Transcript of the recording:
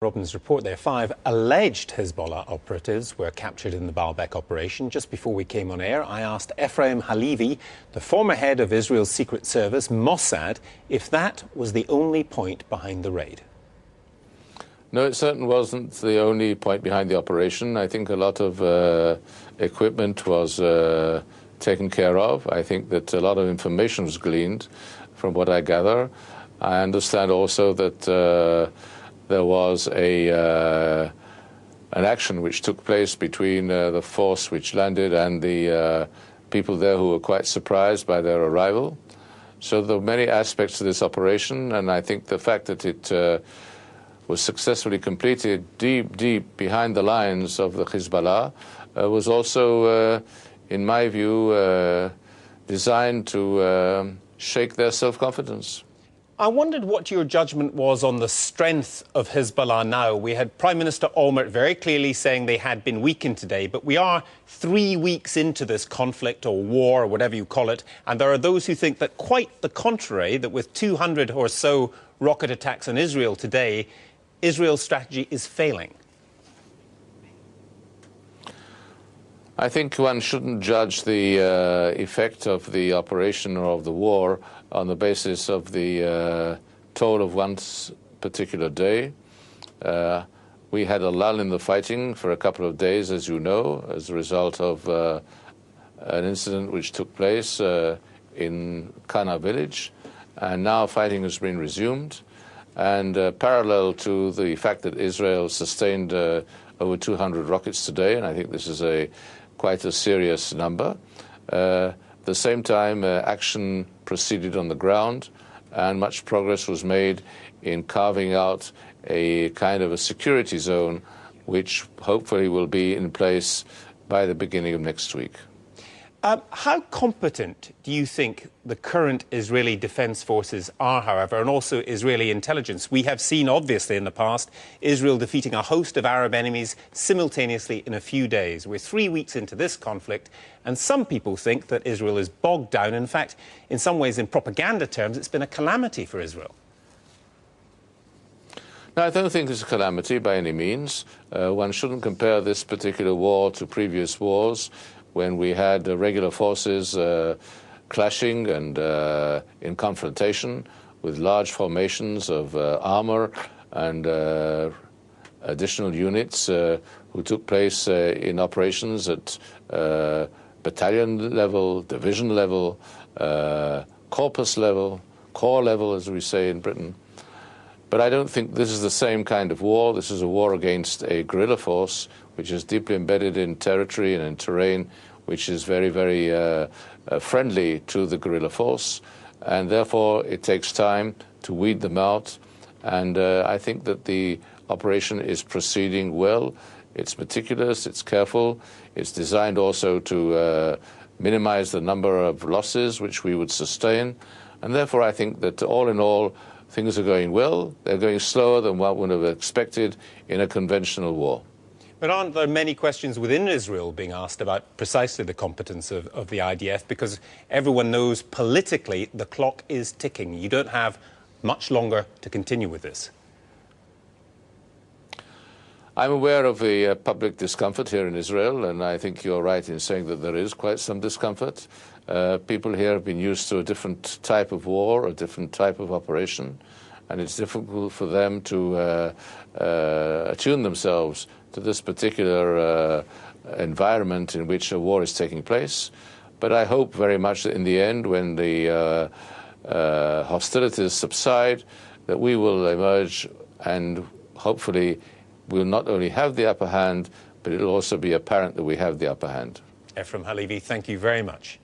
Robin's report there. 5 alleged Hezbollah operatives were captured in the Baalbek operation. Just before we came on air, I asked Efraim Halevy, the former head of Israel's secret service, Mossad, if that was the only point behind the raid. No, it certainly wasn't the only point behind the operation. I think a lot of equipment was taken care of. I think that a lot of information was gleaned from what I gather. I understand also that there was an action which took place between the force which landed and the people there who were quite surprised by their arrival. So there were many aspects to this operation, and I think the fact that it was successfully completed deep behind the lines of the Hezbollah was also, in my view, designed to shake their self-confidence. I wondered what your judgment was on the strength of Hezbollah now. We had Prime Minister Olmert very clearly saying they had been weakened today, but we are 3 weeks into this conflict or war or whatever you call it, and there are those who think that quite the contrary, that with 200 or so rocket attacks on Israel today, Israel's strategy is failing. I think one shouldn't judge the effect of the operation or of the war on the basis of the toll of one particular day. We had a lull in the fighting for a couple of days, as you know, as a result of an incident which took place in Kana village, and now fighting has been resumed. And parallel to the fact that Israel sustained over 200 rockets today, and I think this is quite a serious number. At the same time, action proceeded on the ground, and much progress was made in carving out a kind of a security zone, which hopefully will be in place by the beginning of next week. How competent do you think the current Israeli defense forces are, however, and also Israeli intelligence? We have seen, obviously, in the past, Israel defeating a host of Arab enemies simultaneously in a few days. We're 3 weeks into this conflict, and some people think that Israel is bogged down. In fact, in some ways, in propaganda terms, it's been a calamity for Israel. No, I don't think it's a calamity by any means. One shouldn't compare this particular war to previous wars, when we had regular forces clashing and in confrontation with large formations of armor and additional units who took place in operations at battalion level, division level, corpus level, corps level, as we say in Britain. But I don't think this is the same kind of war. This is a war against a guerrilla force which is deeply embedded in territory and in terrain which is very, very friendly to the guerrilla force. And therefore, it takes time to weed them out. And I think that the operation is proceeding well. It's meticulous, it's careful. It's designed also to minimize the number of losses which we would sustain. And therefore, I think that all in all, things are going well. They're going slower than what one would have expected in a conventional war. But aren't there many questions within Israel being asked about precisely the competence of the IDF? Because everyone knows politically the clock is ticking. You don't have much longer to continue with this. I'm aware of the public discomfort here in Israel, and I think you're right in saying that there is quite some discomfort. People here have been used to a different type of war, a different type of operation, and it's difficult for them to attune themselves to this particular environment in which a war is taking place. But I hope very much that in the end, when the hostilities subside, that we will emerge and hopefully we'll not only have the upper hand, but it'll also be apparent that we have the upper hand. Efraim Halevy, thank you very much.